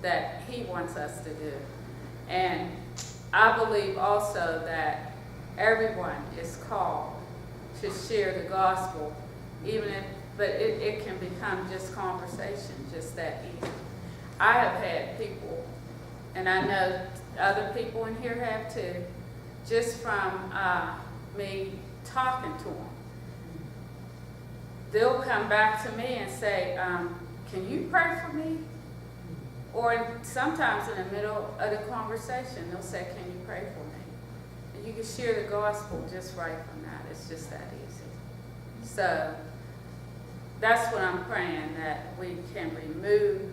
that he wants us to do. And I believe also that everyone is called to share the gospel, even if, but it can become just conversation, just that easy. I have had people, and I know other people in here have too, just from me talking to them. They'll come back to me and say, can you pray for me? Or sometimes in the middle of the conversation, they'll say, can you pray for me? And you can share the gospel just right from that. It's just that easy. So that's what I'm praying, that we can remove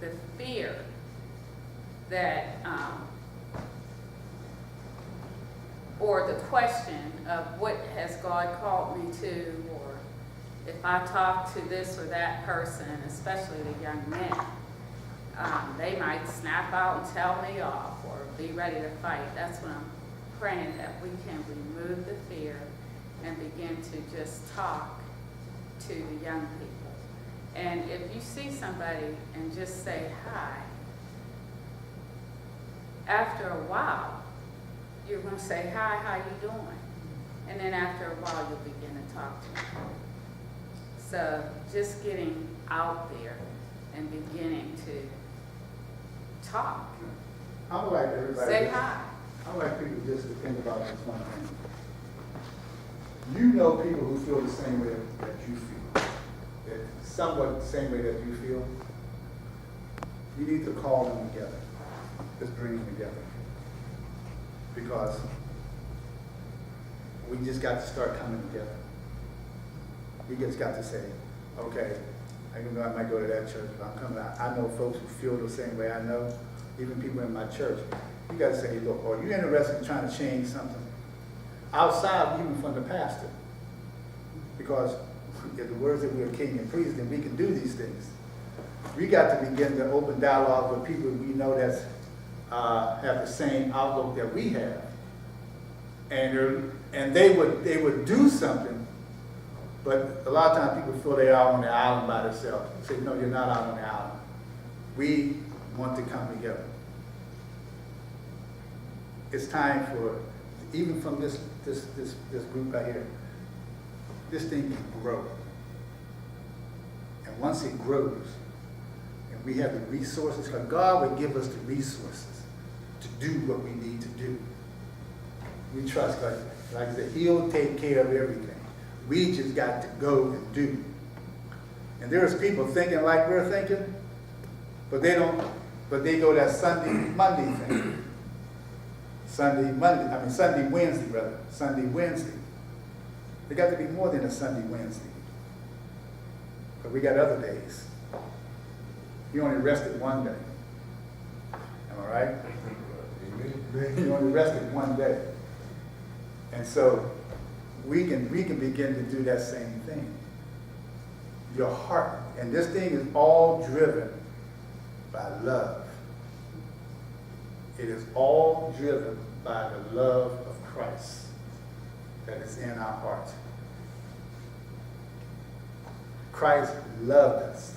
the fear that, or the question of what has God called me to, or if I talk to this or that person, especially the young men, they might snap out and tell me off or be ready to fight. That's what I'm praying, that we can remove the fear and begin to just talk to the young people. And if you see somebody and just say hi, after a while, you're going to say, hi, how you doing? And then after a while, you'll begin to talk to them. So just getting out there and beginning to talk. I would like everybody Say just, hi. I would like people just to think about this one thing. You know people who feel the same way that you feel, that somewhat the same way that you feel. You need to call them together. Just bring them together. Because we just got to start coming together. We just got to say, okay, even though I might go to that church, but I'm coming out. I know folks who feel the same way I know, even people in my church. You got to say, look, are you interested in trying to change something? Outside, even from the pastor. Because if the words that we're king and priest, then we can do these things. We got to begin to open dialogue with people we know that have the same outlook that we have. And they would do something, but a lot of times people feel they're out on the island by themselves. Say, no, you're not out on the island. We want to come together. It's time for, even from this group right here, this thing can grow. And once it grows, and we have the resources, because God will give us the resources to do what we need to do. We trust God. Like I said, He'll take care of everything. We just got to go and do. And there's people thinking like we're thinking, but they don't, but they go that Sunday, Monday thing. Sunday, Wednesday. They got to be more than a Sunday, Wednesday. But we got other days. You only rested one day. Am I right? You only rested one day. And so we can begin to do that same thing. Your heart, and this thing is all driven by love. It is all driven by the love of Christ that is in our heart. Christ loved us,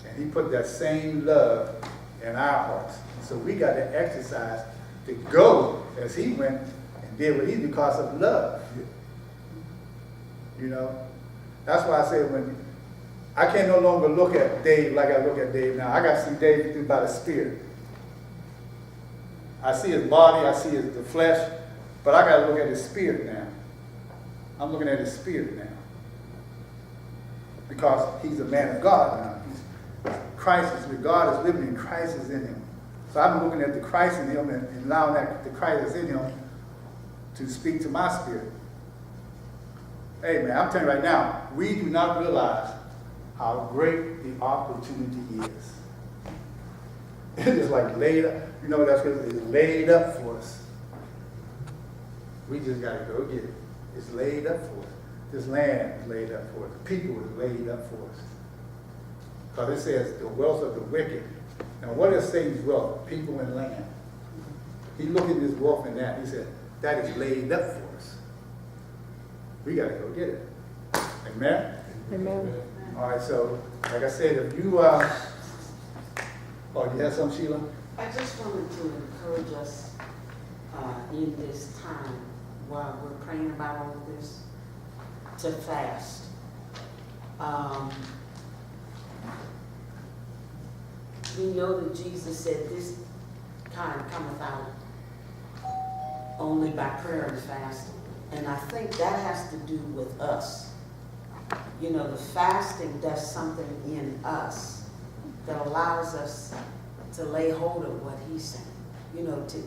and He put that same love in our hearts. So we got to exercise to go as He went and did what He did because of love. You know, that's why I say when I can no longer look at Dave like I look at Dave now. I got to see Dave through by the Spirit. I see his body, I see the flesh, but I got to look at his spirit now. I'm looking at his spirit now. Because he's a man of God now. Christ is where God is living and Christ is in him. So I'm looking at the Christ in him and allowing that the Christ is in him to speak to my spirit. Hey man, I'm telling you right now, we do not realize how great the opportunity is. It's just like laid up. You know that's because it's laid up for us. We just got to go get it. It's laid up for us. This land is laid up for us. The people is laid up for us. Because it says the wealth of the wicked. Now what is Satan's wealth? People and land. He looked at this wealth and that. He said, that is laid up for us. We got to go get it. Amen? Amen. All right, so like I said, if you Oh, you have some, Sheila? I just wanted to encourage us in this time while we're praying about all of this to fast. We know that Jesus said this kind cometh out only by prayer and fasting. And I think that has to do with us. You know, the fasting does something in us that allows us to lay hold of what he's saying. You know, to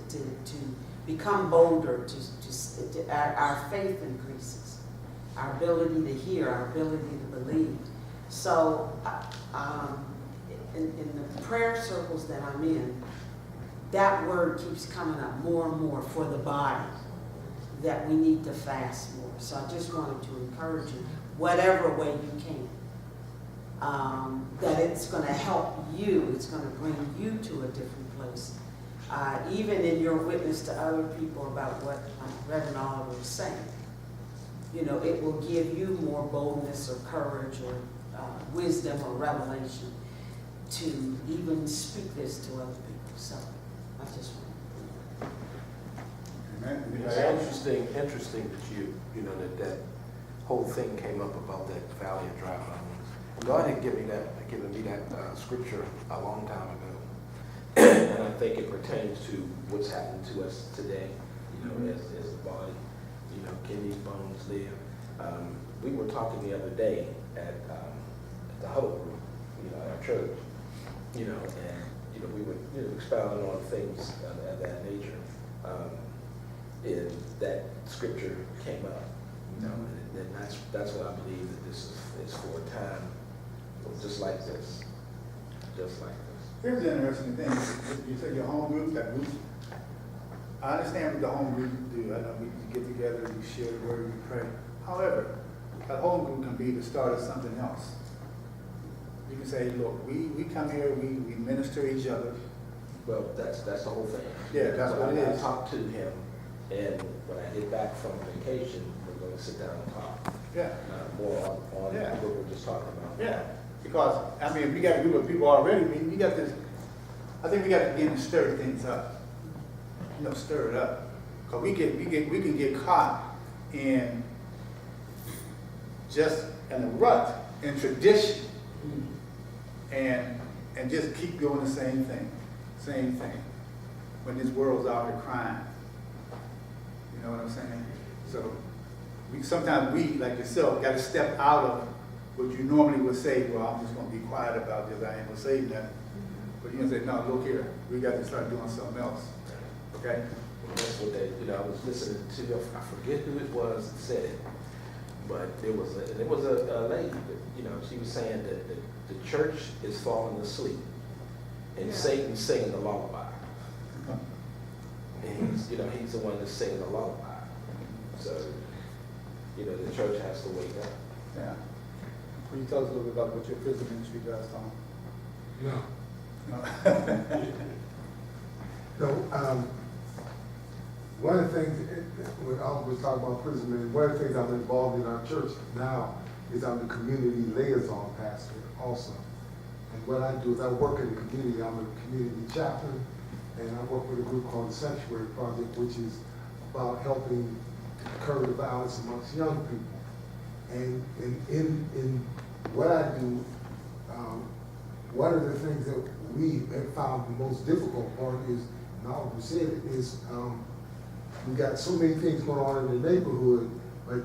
become bolder, our faith increases, our ability to hear, our ability to believe. So, in the prayer circles that I'm in, that word keeps coming up more and more for the body, that we need to fast more. So I just wanted to encourage you, whatever way you can, that it's going to help you, it's going to bring you to a different place. Even in your witness to other people about what Reverend Oliver was saying, you know, it will give you more boldness or courage or wisdom or revelation to even speak this to other people. So I just want Amen. It's interesting that you know, that whole thing came up about that valley of dry bones. God had given me that scripture a long time ago. And I think it pertains to what's happening to us today, you know, as a body. You know, can these bones live? We were talking the other day at the huddle group, you know, at our church, you know, and, you know, we were expounding on things of that nature. And that scripture came up, you know, and that's what I believe that this is for a time just like this, just like this. Here's the interesting thing. You say your home group, that group. I understand what the home group do. I know we get together, we share the word, we pray. However, that home group can be the start of something else. You can say, look, we come here, we minister each other. Well, that's the whole thing. Yeah, that's what it is. I talked to him, and when I get back from vacation, we're going to sit down and talk. Yeah. More on Yeah. what we're just talking about. Yeah. Because, I mean, we got a group of people already. I mean, we got this, I think we got to begin to stir things up. You know, stir it up. Because we can get caught in just in a rut, in tradition, and just keep doing the same thing, when this world's out here crying. You know what I'm saying? So sometimes we, like yourself, got to step out of what you normally would say, well, I'm just going to be quiet about this, I ain't going to say nothing. But you're going to say, no, look here, we got to start doing something else. Okay? Well, that's what they, you know, I was listening to, I forget who it was that said it, but there was a lady that, you know, she was saying that the church is falling asleep and Satan's singing the lullaby. And he's the one that's singing the lullaby. So, you know, the church has to wake up. Yeah. Will you tell us a little bit about what your prison ministry does, Tom? No. One of the things, when I was talking about prison ministry, one of the things I'm involved in our church now is I'm the community liaison pastor also. And what I do is I work in the community. I'm a community chaplain, and I work with a group called the Sanctuary Project, which is about helping curb the violence amongst young people. And in what I do, one of the things that we have found the most difficult part is, and Oliver said it, is we got so many things going on in the neighborhood, but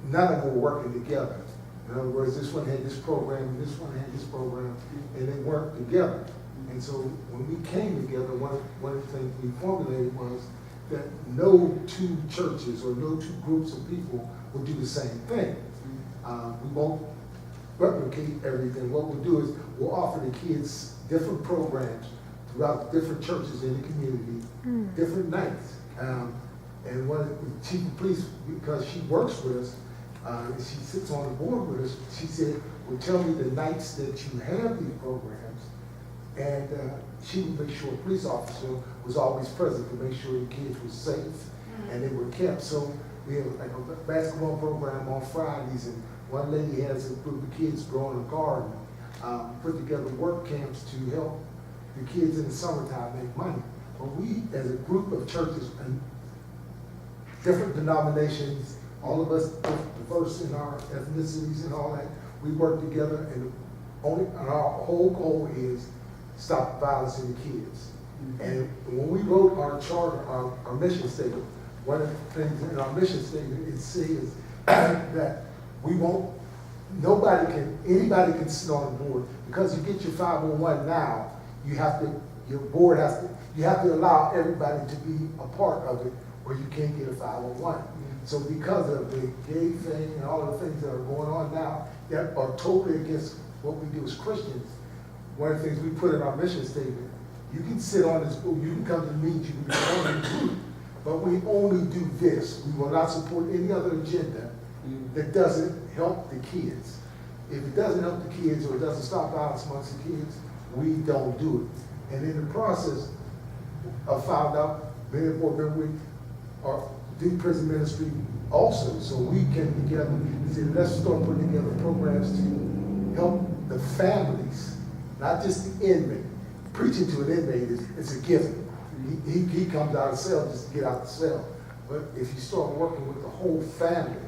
none of them were working together. In other words, this one had this program, and this one had this program, and they worked together. And so when we came together, one of the things we formulated was that no two churches or no two groups of people will do the same thing. We won't replicate everything. What we'll do is we'll offer the kids different programs throughout different churches in the community, different nights. And one of the chief of police, because she works with us, she sits on the board with us, she said, well, tell me the nights that you have these programs, and she would make sure a police officer was always present to make sure the kids were safe and they were kept. So we have like a basketball program on Fridays, and one lady has a group of kids growing a garden, put together work camps to help the kids in the summertime make money. But we, as a group of churches and different denominations, all of us diverse in our ethnicities and all that, we work together, and our whole goal is stop violence in the kids. And when we wrote our charter, our mission statement, one of the things in our mission statement, it says that we won't, anybody can sit on the board. Because you get your 501 now, you have to allow everybody to be a part of it, or you can't get a 501. So because of the gay thing and all the things that are going on now that are totally against what we do as Christians, one of the things we put in our mission statement, you can sit on this board, you can come to meetings, you can be on the group, but we only do this. We will not support any other agenda that doesn't help the kids. If it doesn't help the kids or it doesn't stop violence amongst the kids, we don't do it. And in the process, I found out many of board members do prison ministry also, so we can together say, let's start putting together programs to help the families, not just the inmate. Preaching to an inmate is a given. He comes out of the cell just to get out of the cell. But if you start working with the whole family,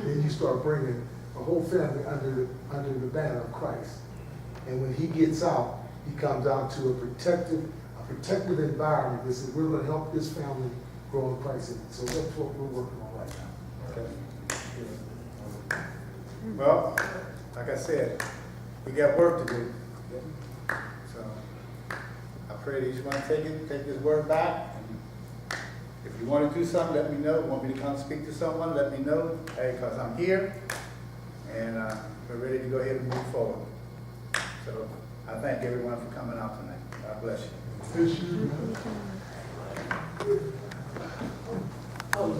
then you start bringing the whole family under the banner of Christ. And when he gets out, he comes out to a protective environment that says, we're going to help this family grow in Christ. So that's what we're working on right now. Okay. Well, like I said, we got work to do. So I pray that each one take this word back. And if you want to do something, let me know. Want me to come speak to someone, let me know. Hey, because I'm here and we're ready to go ahead and move forward. So I thank everyone for coming out tonight. God bless you. Fish. Oh,